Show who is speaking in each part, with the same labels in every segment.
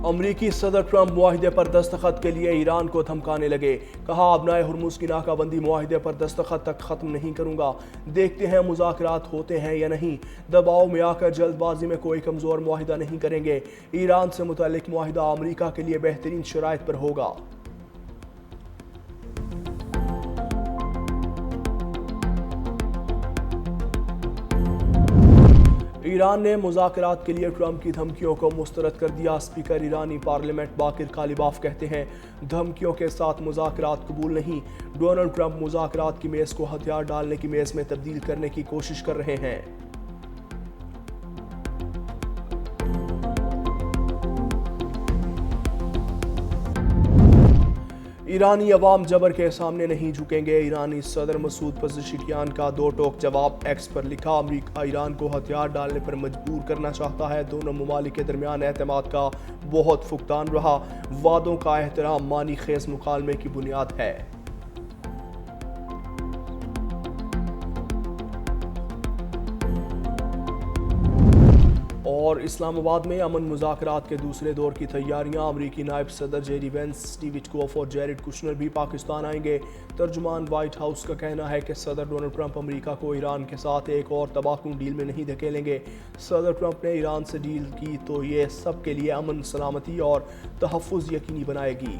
Speaker 1: امریکی صدر ٹرمپ معاہدے پر دستخط کے لیے ایران کو دھمکانے لگے، کہا ابنائے ہرمز کی ناکہ بندی معاہدے پر دستخط تک ختم نہیں کروں گا، دیکھتے ہیں مذاکرات ہوتے ہیں یا نہیں، دباؤ میں آ کر جلد بازی میں کوئی کمزور معاہدہ نہیں کریں گے، ایران سے متعلق معاہدہ امریکہ کے لیے بہترین شرائط پر ہوگا۔ ایران نے مذاکرات کے لیے ٹرمپ کی دھمکیوں کو مسترد کر دیا۔ اسپیکر ایرانی پارلیمنٹ باقر کالیباف کہتے ہیں دھمکیوں کے ساتھ مذاکرات قبول نہیں۔ ڈونلڈ ٹرمپ مذاکرات کی میز کو ہتھیار ڈالنے کی میز میں تبدیل کرنے کی کوشش کر رہے ہیں۔ ایرانی عوام جبر کے سامنے نہیں جھکیں گے، ایرانی صدر مسعود پزشکیان کا دو ٹوک جواب۔ ایکس پر لکھا، امریکہ ایران کو ہتھیار ڈالنے پر مجبور کرنا چاہتا ہے، دونوں ممالک کے درمیان اعتماد کا بہت فقدان رہا، وعدوں کا احترام معنی خیز مکالمے کی بنیاد ہے۔ اور اسلام آباد میں امن مذاکرات کے دوسرے دور کی تیاریاں، امریکی نائب صدر جیری وینس، سٹیو وٹکوف اور جیریڈ کشنر بھی پاکستان آئیں گے۔ ترجمان وائٹ ہاؤس کا کہنا ہے کہ صدر ڈونلڈ ٹرمپ امریکہ کو ایران کے ساتھ ایک اور تباہ کن ڈیل میں نہیں دھکیلیں گے۔ صدر ٹرمپ نے ایران سے ڈیل کی تو یہ سب کے لیے امن، سلامتی اور تحفظ یقینی بنائے گی۔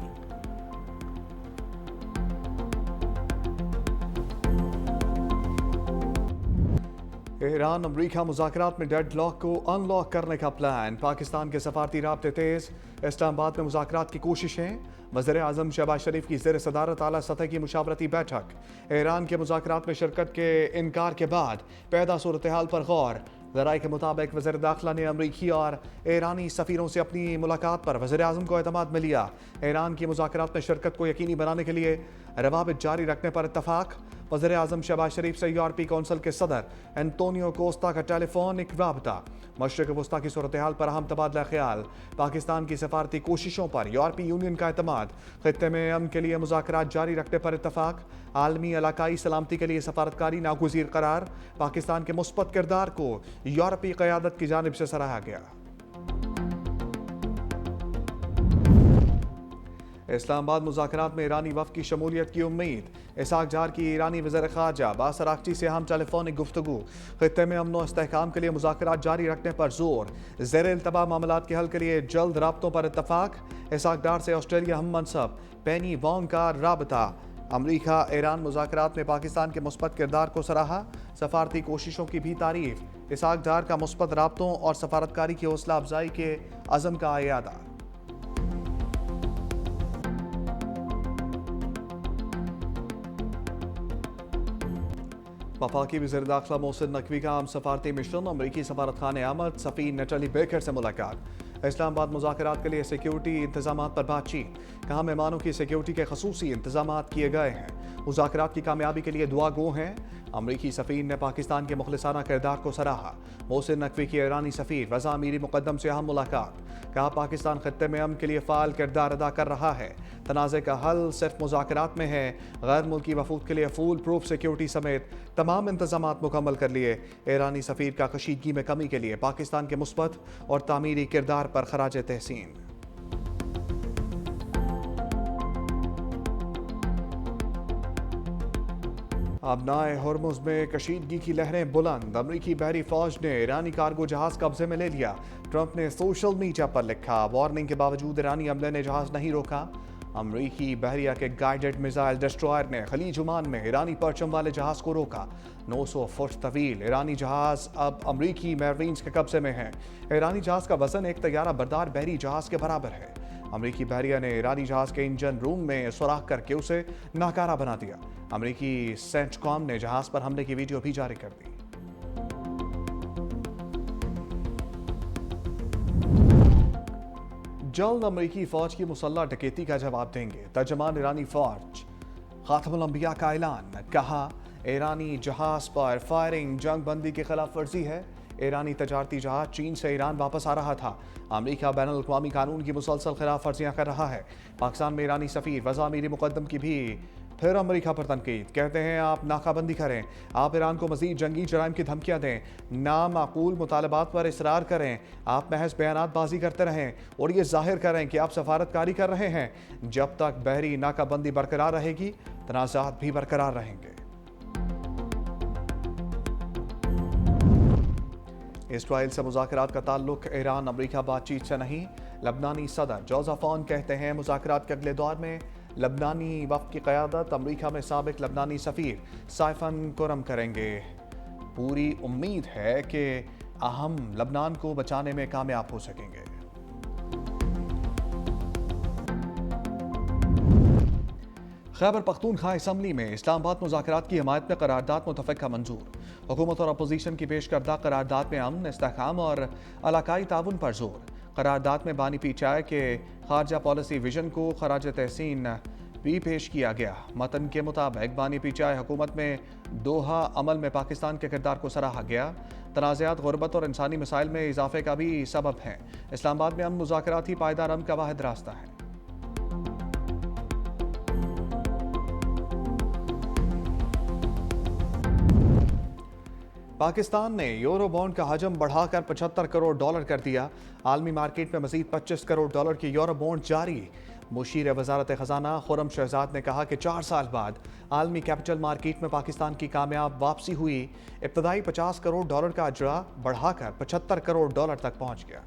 Speaker 2: ایران امریکہ مذاکرات میں ڈیڈ لاک کو ان لاک کرنے کا پلان، پاکستان کے سفارتی رابطے تیز، اسلام آباد میں مذاکرات کی کوششیں، وزیر اعظم شہباز شریف کی زیر صدارت اعلیٰ سطح کی مشاورتی بیٹھک، ایران کے مذاکرات میں شرکت کے انکار کے بعد پیدا صورتحال پر غور، ذرائع کے مطابق وزیر داخلہ نے امریکی اور ایرانی سفیروں سے اپنی ملاقات پر وزیر اعظم کو اعتماد میں لیا، ایران کی مذاکرات میں شرکت کو یقینی بنانے کے لیے روابط جاری رکھنے پر اتفاق، وزیر اعظم شہباز شریف سے یورپی کونسل کے صدر انطونیو کوسٹا کا ٹیلی فونک رابطہ، مشرق وسطیٰ کی صورتحال پر اہم تبادلہ خیال، پاکستان کی سفارتی کوششوں پر یورپی یونین کا اعتماد، خطے میں امن کے لیے مذاکرات جاری رکھنے پر اتفاق، عالمی علاقائی سلامتی کے لیے سفارتکاری ناگزیر قرار، پاکستان کے مثبت کردار کو یورپی قیادت کی جانب سے سراہا گیا۔ اسلام آباد مذاکرات میں ایرانی وفد کی شمولیت کی امید، اسحاق ڈار کی ایرانی وزیر خارجہ عباس اراغچی سے اہم ٹیلی فونک گفتگو، خطے میں امن و استحکام کے لیے مذاکرات جاری رکھنے پر زور، زیر التوا معاملات کے حل کے لیے جلد رابطوں پر اتفاق، اسحاق ڈار سے آسٹریلیا ہم منصب پینی وانگ کا رابطہ، امریکہ ایران مذاکرات میں پاکستان کے مثبت کردار کو سراہا، سفارتی کوششوں کی بھی تعریف، اسحاق ڈار کا مثبت رابطوں اور سفارتکاری کی حوصلہ افزائی کے عزم کا اعادہ۔ وفاقی وزیر داخلہ محسن نقوی کا عام سفارتی مشن، امریکی سفارت خانے آمد، سفیر نٹالی بیکر سے ملاقات، اسلام آباد مذاکرات کے لیے سیکیورٹی انتظامات پر بات چیت، کہا مہمانوں کی سیکیورٹی کے خصوصی انتظامات کیے گئے ہیں، مذاکرات کی کامیابی کے لیے دعا گو ہیں، امریکی سفیر نے پاکستان کے مخلصانہ کردار کو سراہا، محسن نقوی کی ایرانی سفیر رضا امیری مقدم سے اہم ملاقات، کہا پاکستان خطے میں امن کے لیے فعال کردار ادا کر رہا ہے، تنازع کا حل صرف مذاکرات میں ہے، غیر ملکی وفود کے لیے فول پروف سیکیورٹی سمیت تمام انتظامات مکمل کر لیے، ایرانی سفیر کا کشیدگی میں کمی کے لیے پاکستان کے مثبت اور تعمیری کردار پر خراج تحسین۔ ابنائے ہرمز میں کشیدگی کی لہریں بلند، امریکی بحری فوج نے ایرانی کارگو جہاز قبضے میں لے لیا، ٹرمپ نے سوشل میڈیا پر لکھا، وارننگ کے باوجود ایرانی عملے نے جہاز نہیں روکا، امریکی بحریہ کے گائیڈڈ میزائل ڈسٹرائر نے خلیج عمان میں ایرانی پرچم والے جہاز کو روکا، 900 فٹ طویل ایرانی جہاز اب امریکی میرینز کے قبضے میں ہے، ایرانی جہاز کا وزن ایک طیارہ بردار بحری جہاز کے برابر ہے، امریکی بحریہ نے ایرانی جہاز کے انجن روم میں سوراخ کر کے اسے ناکارہ بنا دیا، امریکی سینٹ کام نے جہاز پر حملے کی ویڈیو بھی جاری کر دی۔ جلد امریکی فوج کی مسلح ڈکیتی کا جواب دیں گے، ترجمان ایرانی فوج خاتم الانبیاء کا اعلان، کہا ایرانی جہاز پر فائرنگ جنگ بندی کی خلاف ورزی ہے، ایرانی تجارتی جہاز چین سے ایران واپس آ رہا تھا، امریکہ بین الاقوامی قانون کی مسلسل خلاف ورزیاں کر رہا ہے، پاکستان میں ایرانی سفیر رضا امیری مقدم کی بھی پھر امریکہ پر تنقید، کہتے ہیں آپ ناکابندی کریں، آپ ایران کو مزید جنگی جرائم کی دھمکیاں دیں، نامعقول مطالبات پر اصرار کریں، آپ محض بیانات بازی کرتے رہیں اور یہ ظاہر کریں کہ آپ سفارتکاری کر رہے ہیں۔ جب تک بحری ناکابندی برقرار رہے گی، تنازعات بھی برقرار رہیں گے۔ اسرائیل سے مذاکرات کا تعلق ایران امریکہ بات چیت سے نہیں، لبنانی صدر جوزف اون کہتے ہیں مذاکرات کے اگلے دور میں لبنانی وفد کی قیادت امریکہ میں سابق لبنانی سفیر سائفن کرم کریں گے۔ پوری امید ہے کہ ہم لبنان کو بچانے میں کامیاب ہو سکیں گے۔ خیبر پختونخوا اسمبلی میں اسلام آباد مذاکرات کی حمایت میں قرارداد متفقہ منظور، حکومت اور اپوزیشن کی پیش کردہ قرارداد میں امن، استحکام اور علاقائی تعاون پر زور۔ قرارداد میں بانی پی چائے کے خارجہ پالیسی ویژن کو خراج تحسین بھی پیش کیا گیا۔ متن کے مطابق بانی پی چائے حکومت میں دوحہ عمل میں پاکستان کے کردار کو سراہا گیا۔ تنازعات غربت اور انسانی مسائل میں اضافے کا بھی سبب ہیں۔ اسلام آباد میں امن مذاکرات ہی پائیدار امن کا واحد راستہ ہے۔ پاکستان نے یورو بانڈ کا حجم بڑھا کر 75 کروڑ ڈالر کر دیا۔ عالمی مارکیٹ میں مزید 25 کروڑ ڈالر کی یورو بانڈ جاری۔ مشیر وزارت خزانہ خرم شہزاد نے کہا کہ 4 سال بعد عالمی کیپٹل مارکیٹ میں پاکستان کی کامیاب واپسی ہوئی۔ ابتدائی 50 کروڑ ڈالر کا اجرا بڑھا کر 75 کروڑ ڈالر تک پہنچ گیا۔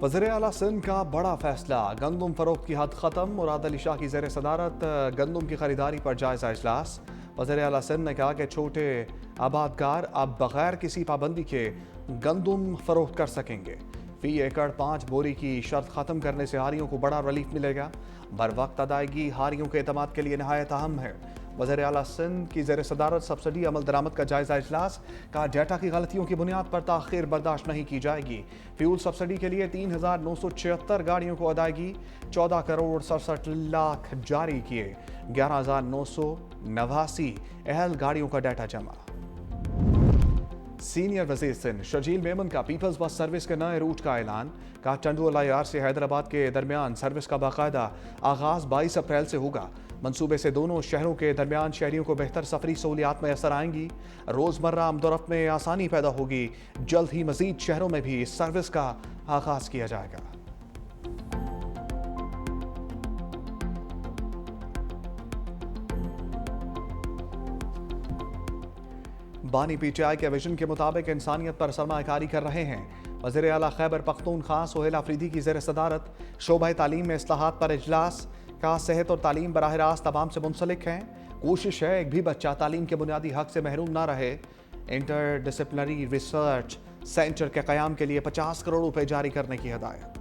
Speaker 2: وزیر اعلیٰ سندھ کا بڑا فیصلہ، گندم فروخت کی حد ختم۔ مراد علی شاہ کی زیر صدارت گندم کی خریداری پر جائزہ اجلاس۔ وزیر اعلیٰ سندھ نے کہا کہ چھوٹے آبادکار اب بغیر کسی پابندی کے گندم فروخت کر سکیں گے۔ فی ایکڑ 5 بوری کی شرط ختم کرنے سے ہاریوں کو بڑا ریلیف ملے گا۔ بر وقت ادائیگی ہاریوں کے اعتماد کے لیے نہایت اہم ہے۔ وزیر اعلیٰ سندھ کی زیر صدارت سبسڈی عمل درآمد کا جائزہ اجلاس، کہا ڈیٹا کی غلطیوں کی بنیاد پر تاخیر برداشت نہیں کی جائے گی۔ فیول سبسڈی کے لیے 3976 گاڑیوں کو ادائیگی، 14 کروڑ 67 لاکھ جاری کیے، 11989 اہل گاڑیوں کا ڈیٹا جمع۔ سینئر وزیر سندھ شرجیل میمن کا پیپلز بس سروس کے نئے روٹ کا اعلان، کہا ٹنڈو LIR سے حیدرآباد کے درمیان سروس کا باقاعدہ آغاز 22 اپریل سے ہوگا۔ منصوبے سے دونوں شہروں کے درمیان شہریوں کو بہتر سفری سہولیات میسر آئیں گی، روزمرہ آمد و رفت میں آسانی پیدا ہوگی۔ جلد ہی مزید شہروں میں بھی اس سروس کا آغاز کیا جائے گا۔ بانی پی ٹی آئی کے ویژن کے مطابق انسانیت پر سرمایہ کاری کر رہے ہیں۔ وزیر اعلیٰ خیبر پختونخوا سہیل آفریدی کی زیر صدارت شعبہ تعلیم میں اصلاحات پر اجلاس، کا صحت اور تعلیم براہ راست عوام سے منسلک ہیں۔ کوشش ہے ایک بھی بچہ تعلیم کے بنیادی حق سے محروم نہ رہے۔ انٹر ڈسپلنری ریسرچ سینٹر کے قیام کے لیے 50 کروڑ روپے جاری کرنے کی ہدایت۔